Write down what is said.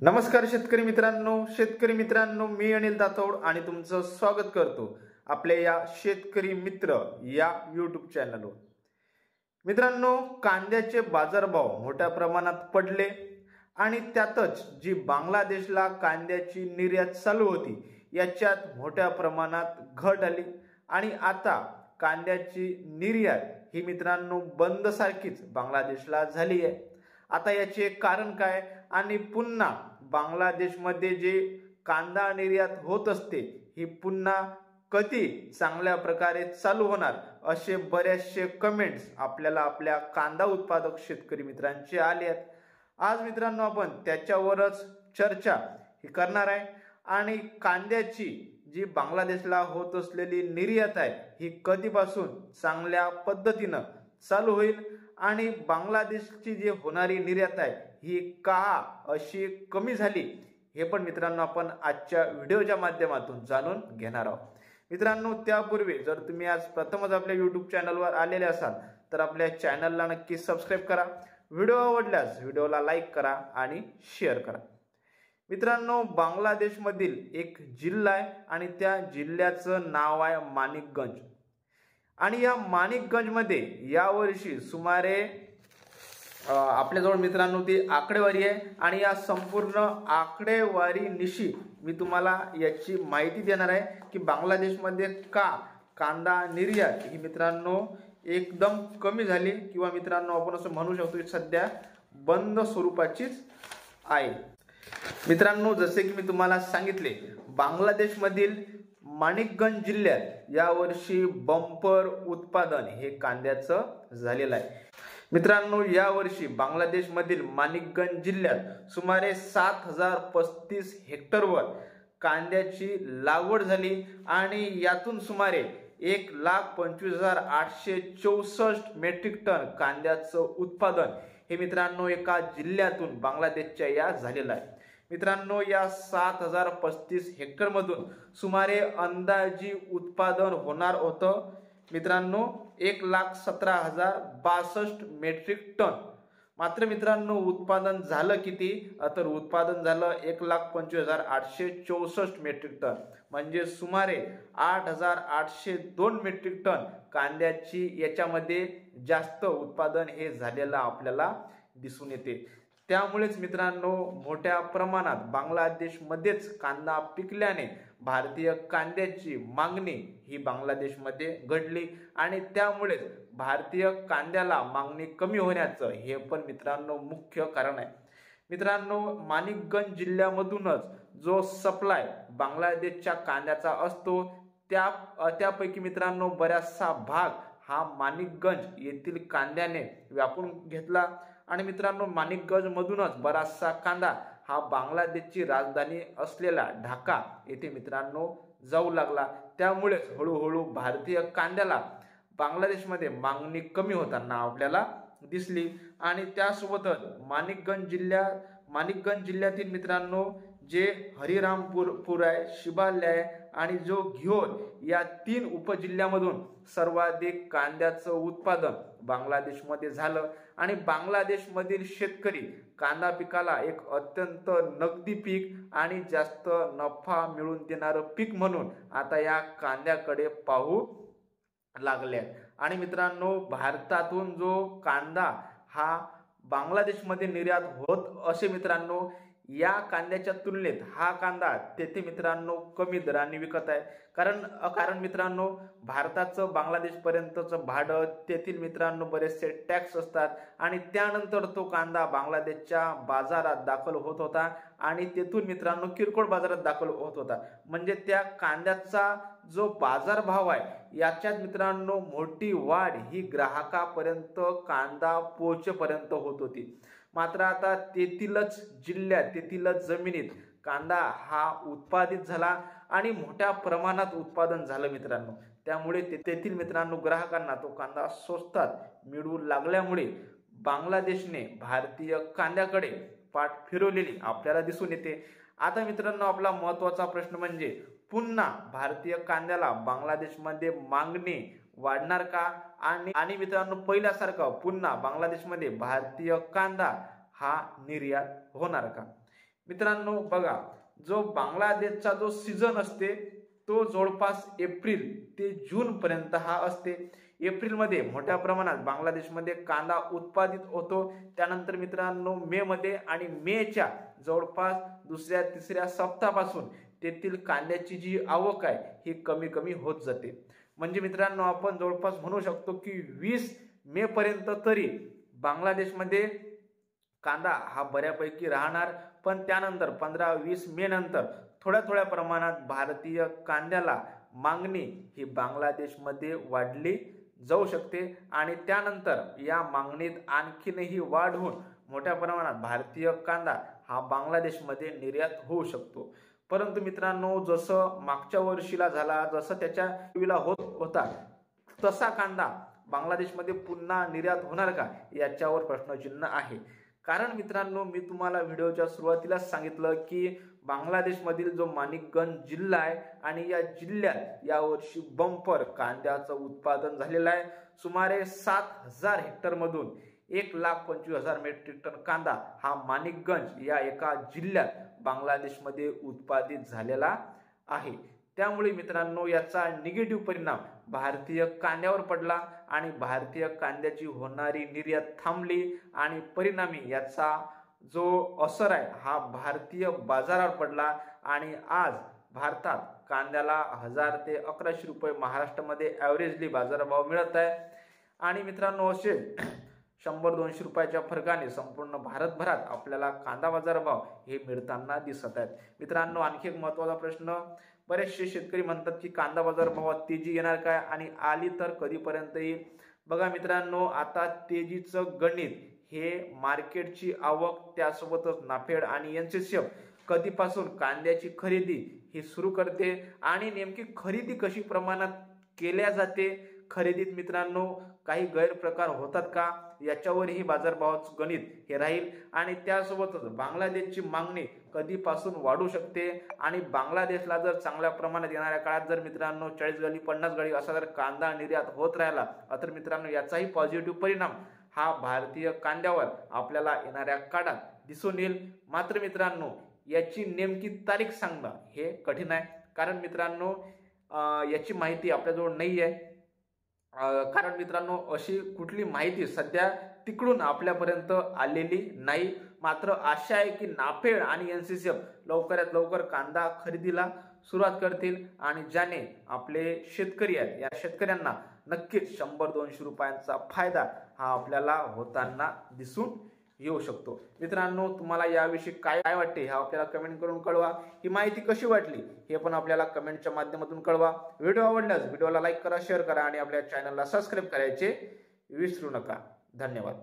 नमस्कार शेतकरी मित्रांनो मी अनिल दातोड आणि तुमचं स्वागत करतो आपल्या या शेतकरी मित्र या YouTube चॅनलवर। मित्रांनो, कांद्याचे बाजारभाव मोठ्या प्रमाणात पडले आणि त्यातच जी बांगलादेशला कांद्याची निर्यात चालू होती याच्यात मोठ्या प्रमाणात घट आली आणि आता कांद्याची निर्यात ही मित्रांनो बंद सारखीच बांगलादेशला झाली आहे। आता याचे कारण काय आणि पुन्हा बांगलादेशमध्ये जे कांदा निर्यात होत असते ही पुन्हा कधी चांगल्या प्रकारे चालू होणार असे बरेचसे कमेंट्स आपल्याला आपल्या कांदा उत्पादक शेतकरी मित्रांचे आले आहेत। आज मित्रांनो आपण त्याच्यावरच चर्चा ही करणार आहे आणि कांद्याची जी बांगलादेशला होत असलेली निर्यात आहे ही कधीपासून चांगल्या पद्धतीने चालू होईल आणि बांगलादेशची जी होणारी निर्यात आहे ही का अशी कमी झाली हे पण मित्रांनो आपण आजच्या व्हिडिओच्या माध्यमातून जाणून घेणार आहोत। मित्रांनो, त्यापूर्वी जर तुम्ही आज प्रथमच आपल्या YouTube चॅनलवर आलेले असाल तर आपल्या चॅनलला नक्की सबस्क्राइब करा। व्हिडिओ आवडल्यास व्हिडिओला लाईक करा आणि शेअर करा। मित्रांनो, बांगलादेशमधील एक जिल्हा आहे आणि त्या जिल्ह्याचं नाव आहे माणिकगंज आणि या माणिकगंजमध्ये यावर्षी सुमारे आपल्याजवळ मित्रांनो ती आकडेवारी आहे आणि या संपूर्ण आकडेवारी निशी मी तुम्हाला याची माहिती देणार आहे की बांगलादेशमध्ये का कांदा निर्यात ही मित्रांनो एकदम कमी झाली किंवा मित्रांनो आपण असं म्हणू शकतो की सध्या बंद स्वरूपाचीच आहे। मित्रांनो, जसे की मी तुम्हाला सांगितले बांगलादेशमधील माणिकगंज जिल्ह्यात यावर्षी बंपर उत्पादन हे कांद्याचं झालेलं आहे। मित्रांनो, यावर्षी बांगलादेशमधील माणिकगंज जिल्ह्यात सुमारे 7035 हेक्टरवर कांद्याची लागवड झाली आणि यातून सुमारे 1,25,864 मेट्रिक टन कांद्याचं उत्पादन हे मित्रांनो एका जिल्ह्यातून बांगलादेशच्या या झालेलं आहे। मित्रांनो, या 7035 हेक्टर मधून सुमारे अंदाजी उत्पादन होणार होतं मित्रांनो 1,17,062 मेट्रिक टन। मात्र मित्रांनो उत्पादन झालं किती तर उत्पादन झालं 1,25,864 मेट्रिक टन म्हणजे सुमारे 8,802 मेट्रिक टन कांद्याची याच्यामध्ये जास्त उत्पादन हे झालेलं आपल्याला दिसून येते। त्यामुळेच मित्रांनो मोठ्या प्रमाणात बांगलादेशमध्येच कांदा पिकल्याने भारतीय कांद्याची मागणी ही बांगलादेशमध्ये घडली आणि त्यामुळेच भारतीय कांद्याला मागणी कमी होण्याचं हे पण मित्रांनो मुख्य कारण आहे। मित्रांनो, माणिकगंज जिल्ह्यामधूनच जो सप्लाय बांगलादेशच्या कांद्याचा असतो त्यापैकी मित्रांनो बराचसा भाग हा माणिकगंज येथील कांद्याने व्यापून घेतला आणि मित्रांनो माणिकगंज मधूनच बराचसा कांदा हा बांगलादेशची राजधानी असलेला ढाका येथे मित्रांनो जाऊ लागला। त्यामुळे हळूहळू भारतीय कांद्याला बांगलादेशमध्ये मागणी कमी होताना आपल्याला दिसली आणि त्यासोबतच माणिकगंज जिल्ह्यातील मित्रांनो जे हरिरामपूर आहे, शिबाल्य आहे आणि जो घिओर या 3 उपजिल्ह्यामधून सर्वाधिक कांद्याचं उत्पादन बांगलादेशमध्ये झालं आणि बांगलादेशमधील शेतकरी कांदा पिकाला एक अत्यंत नगदी पीक आणि जास्त नफा मिळवून देणारं पीक म्हणून आता या कांद्याकडे पाहू लागले आणि मित्रांनो भारतातून जो कांदा हा बांगलादेशमध्ये निर्यात होत असे मित्रांनो या कांद्याच्या तुलनेत हा कांदा तेथे मित्रांनो कमी दराने विकत आहे। कारण मित्रांनो भारताचं बांगलादेश पर्यंतचं भाडं तेथील मित्रांनो बरेचसे टॅक्स असतात आणि त्यानंतर तो कांदा बांगलादेशच्या बाजारात दाखल होत होता आणि तेथून मित्रांनो किरकोळ बाजारात दाखल होत होता म्हणजे त्या कांद्याचा जो बाजारभाव आहे याच्यात मित्रांनो मोठी वाढ ही ग्राहकापर्यंत कांदा पोहोचेपर्यंत होत होती। मात्र आता तेथीलच जिल्ह्यात तेथीलच जमिनीत कांदा हा उत्पादित झाला आणि मोठ्या प्रमाणात उत्पादन झालं मित्रांनो। त्यामुळे तेथील मित्रांनो ग्राहकांना तो कांदा स्वस्तात मिळू लागल्यामुळे बांगलादेशने भारतीय कांद्याकडे पाठ फिरवलेली आपल्याला दिसून येते। आता मित्रांनो आपला महत्त्वाचा प्रश्न म्हणजे पुन्हा भारतीय कांद्याला बांगलादेशमध्ये मागणी वाढणार का आणि मित्रांनो पहिल्यासारखं पुन्हा बांगलादेशमध्ये भारतीय कांदा हा निर्यात होणार का। मित्रांनो बघा, जो बांगलादेशचा जो सीझन असते तो जवळपास एप्रिल ते जून पर्यंत हा असते. एप्रिलमध्ये मोठ्या प्रमाणात बांगलादेशमध्ये कांदा उत्पादित होतो. त्यानंतर मित्रांनो मे मध्ये आणि मेच्या जवळपास दुसऱ्या तिसऱ्या सप्ताहापासून तेथील कांद्याची जी आवक आहे ही कमी कमी होत जाते. म्हणजे मित्रांनो आपण जवळपास म्हणू शकतो की 20 मे पर्यंत तरी बांगलादेशमध्ये कांदा हा बऱ्यापैकी राहणार. पण त्यानंतर 15-20 मे नंतर थोड्या थोड्या प्रमाणात भारतीय कांद्याला मागणी ही बांगलादेशमध्ये वाढली जाऊ शकते आणि त्यानंतर या मागणीत आणखीनही वाढ होऊन मोठ्या प्रमाणात भारतीय कांदा हा बांगलादेशमध्ये निर्यात होऊ शकतो. परंतु मित्रांनो जसं मागच्या वर्षीला झाला, जसं त्याच्या वेळेला होत होता तसा कांदा बांगलादेशमध्ये पुन्हा निर्यात होणार का याच्यावर प्रश्नचिन्ह आहे. कारण मित्रांनो मी तुम्हाला व्हिडिओच्या सुरुवातीलाच सांगितलं की बांगलादेशमधील जो माणिकगंज जिल्हा आहे आणि या जिल्ह्यात यावर्षी बंपर कांद्याचं उत्पादन झालेलं आहे. सुमारे 7,000 हेक्टरमधून 1,25,000 मेट्रिक टन कांदा हा माणिकगंज या एका जिल्ह्यात बांगलादेशमध्ये उत्पादित झालेला आहे. त्यामुळे मित्रांनो याचा निगेटिव्ह परिणाम भारतीय कांद्यावर पडला आणि भारतीय कांद्याची होणारी निर्यात थांबली आणि परिणामी याचा जो असर आहे हा भारतीय बाजारावर पडला आणि आज भारतात कांद्याला 1000 ते 1100 रुपये महाराष्ट्रामध्ये ॲव्हरेजली बाजारभाव मिळत आहे. आणि मित्रांनो असे 100-200 रुपयाच्या फरकाने संपूर्ण भारतभरात आपल्याला कांदा बाजारभाव हे मिळताना दिसत आहेत. मित्रांनो आणखी एक महत्त्वाचा प्रश्न, बरेचसे शेतकरी म्हणतात की कांदा बाजारभावात तेजी येणार काय आणि आली तर कधीपर्यंत येईल. बघा मित्रांनो आता तेजीचं गणित हे मार्केटची आवक त्यासोबतच नाफेड आणि एनसीसीएफ कधीपासून कांद्याची खरेदी ही सुरू करते आणि नेमकी खरेदी कशी प्रमाणात केल्या जाते, खरेदीत मित्रांनो काही गैरप्रकार होतात का याच्यावरही बाजारभावाचं गणित हे राहील. आणि त्यासोबतच बांगलादेशची मागणी कधीपासून वाढू शकते आणि बांगलादेशला जर चांगल्या प्रमाणात येणाऱ्या काळात जर मित्रांनो 40 गाडी 50 गाडी असा जर कांदा निर्यात होत राहिला तर मित्रांनो याचाही पॉझिटिव्ह परिणाम हा भारतीय कांद्यावर आपल्याला येणाऱ्या काळात दिसून येईल. मात्र मित्रांनो याची नेमकी तारीख सांगणं हे कठीण आहे. कारण मित्रांनो याची माहिती आपल्याजवळ नाही आहे. कारण मित्रांनो अशी कुठली माहिती सध्या तिकडून आपल्यापर्यंत आलेली नाही. मात्र आशा आहे की नाफेड आणि एनसीसीएफ लवकरात लवकर कांदा खरेदीला सुरुवात करतील आणि ज्याने आपले शेतकरी आहेत या शेतकऱ्यांना नक्कीच 100-200 रुपयांचा फायदा हा आपल्याला होताना दिसून येऊ शकतो. मित्रांनो तुम्हाला याविषयी काय वाटते हे आपल्याला कमेंट करून कळवा. ही माहिती कशी वाटली हे पण आपल्याला कमेंटच्या माध्यमातून कळवा. व्हिडिओ आवडल्यास व्हिडिओला लाईक करा, शेअर करा आणि आपल्या चॅनलला सबस्क्राईब करायचे विसरू नका. धन्यवाद.